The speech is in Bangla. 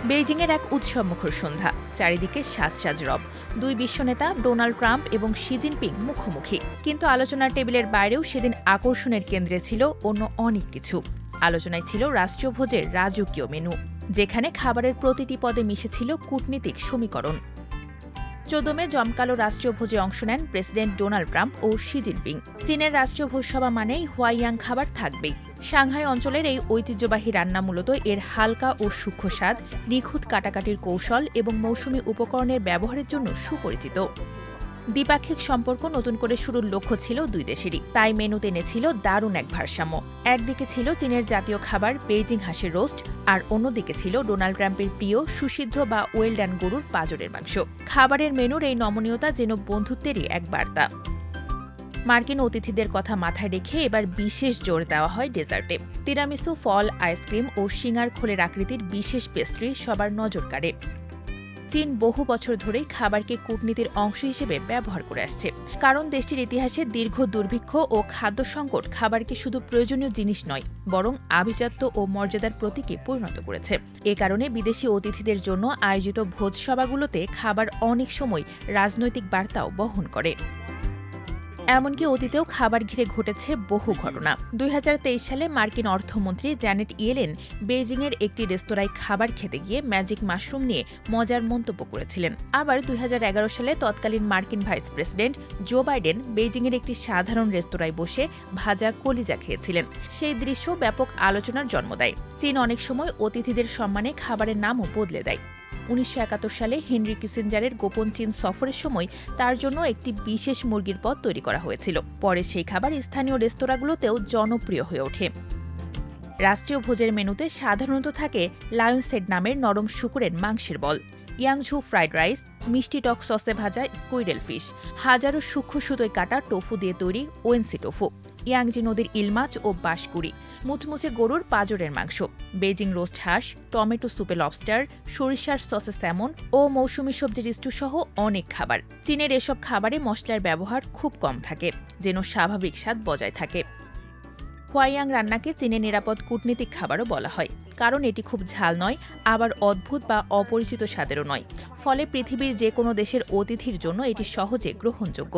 বেইজিংয়ের এক উৎসবমুখর সন্ধ্যা, চারিদিকে সাজ রব। দুই বিশ্বনেতা ডোনাল্ড ট্রাম্প এবং শি জিনপিং মুখোমুখি। কিন্তু আলোচনার টেবিলের বাইরেও সেদিন আকর্ষণের কেন্দ্রে ছিল অন্য অনেক কিছু। আলোচনায় ছিল রাষ্ট্রীয় ভোজের রাজকীয় মেনু, যেখানে খাবারের প্রতিটি পদে মিশেছিল কূটনীতিক সমীকরণ। 14 মে জমকালো রাষ্ট্রীয় ভোজে অংশ নেন প্রেসিডেন্ট ডোনাল্ড ট্রাম্প ও শি জিনপিং। চীনের রাষ্ট্রীয় ভোজসভা মানেই হুয়াইয়াং খাবার থাকবেই। সাংহাই অঞ্চলের এই ঐতিহ্যবাহী রান্না মূলত এর হালকা ও সূক্ষ্ম স্বাদ, নিখুঁত কাটাকাটির কৌশল এবং মৌসুমী উপকরণের ব্যবহারের জন্য সুপরিচিত। দ্বিপাক্ষিক সম্পর্ক নতুন করে শুরুর লক্ষ্য ছিল দুই দেশেরই, তাই মেনুতে এনেছিল দারুণ এক ভারসাম্য। একদিকে ছিল চীনের জাতীয় খাবার বেইজিং হাঁসের রোস্ট, আর অন্যদিকে ছিল ডোনাল্ড ট্রাম্পের প্রিয় সুসিদ্ধ বা ওয়েল ডান গরুর পাঁজরের মাংস। খাবারের মেনুর এই নমনীয়তা যেন বন্ধুত্বেরই এক বার্তা। মার্কিন অতিথিদের কথা মাথায় রেখে এবার বিশেষ জোর দেওয়া হয় ডেজার্টে। তিরামিসু, ফল, আইসক্রিম ও সিঙার খোলের আকৃতির বিশেষ পেস্ট্রি সবার নজর কাড়ে। চীন বহু বছর ধরেই খাবারকে কূটনীতির অংশ হিসেবে ব্যবহার করে আসছে, কারণ দেশটির ইতিহাসে দীর্ঘ দুর্ভিক্ষ ও খাদ্য সংকট খাবারকে শুধু প্রয়োজনীয় জিনিস নয়, বরং আভিজাত্য ও মর্যাদার প্রতীকে পরিণত করেছে। এ কারণে বিদেশি অতিথিদের জন্য আয়োজিত ভোজসভাগুলোতে খাবার অনেক সময় রাজনৈতিক বার্তাও বহন করে। এমনকি অতীতেও খাবার ঘিরে ঘটেছে বহু ঘটনা। 2023 সালে মার্কিন অর্থমন্ত্রী জ্যানেট ইয়েলেন বেইজিংয়ের একটি রেস্তোরাঁয় খাবার খেতে গিয়ে ম্যাজিক মাশরুম নিয়ে মজার মন্তব্য করেছিলেন। আবার 2011 সালে তৎকালীন মার্কিন ভাইস প্রেসিডেন্ট জো বাইডেন বেইজিংয়ের একটি সাধারণ রেস্তোরাঁয় বসে ভাজা কলিজা খেয়েছিলেন। সেই দৃশ্য ব্যাপক আলোচনার জন্ম দেয়। চীন অনেক সময় অতিথিদের সম্মানে খাবারের নামও বদলে দেয়। 1971 সালে হেনরি কিসিঞ্জারের গোপন চীন সফরের সময় তার জন্য একটি বিশেষ মুরগির পদ তৈরি করা হয়েছিল। পরে সেই খাবার স্থানীয় রেস্তোরাঁগুলোতেও জনপ্রিয় হয়ে ওঠে। রাষ্ট্রীয় ভোজের মেনুতে সাধারণত থাকে লায়ন্স হেড নামের নরম শূকরের মাংসের বল, ইয়াংঝু ফ্রাইড রাইস, মিষ্টি টক সসে ভাজা স্কুইডেল ফিশ, হাজারো সূক্ষ্ম সুতোয় কাটা টোফু দিয়ে তৈরি ওয়েনসি টোফু, ইয়াংজি নদীর ইলমাছ ও বাঁশকুড়ি, মুচমুচে গরুর পাঁজরের মাংস, বেজিং রোস্ট হাঁস, টমেটো সুপে লবস্টার, সরিষার সসে স্যামন ও মৌসুমী সবজির স্টু সহ অনেক খাবার। চীনের এসব খাবারে মশলার ব্যবহার খুব কম থাকে, যেন স্বাভাবিক স্বাদ বজায় থাকে। হুয়াইয়াং রান্নাকে চীনের নিরাপদ কূটনীতিক খাবারও বলা হয়, কারণ এটি খুব ঝাল নয়, আবার অদ্ভুত বা অপরিচিত স্বাদেরও নয়। ফলে পৃথিবীর যে কোনো দেশের অতিথির জন্য এটি সহজে গ্রহণযোগ্য।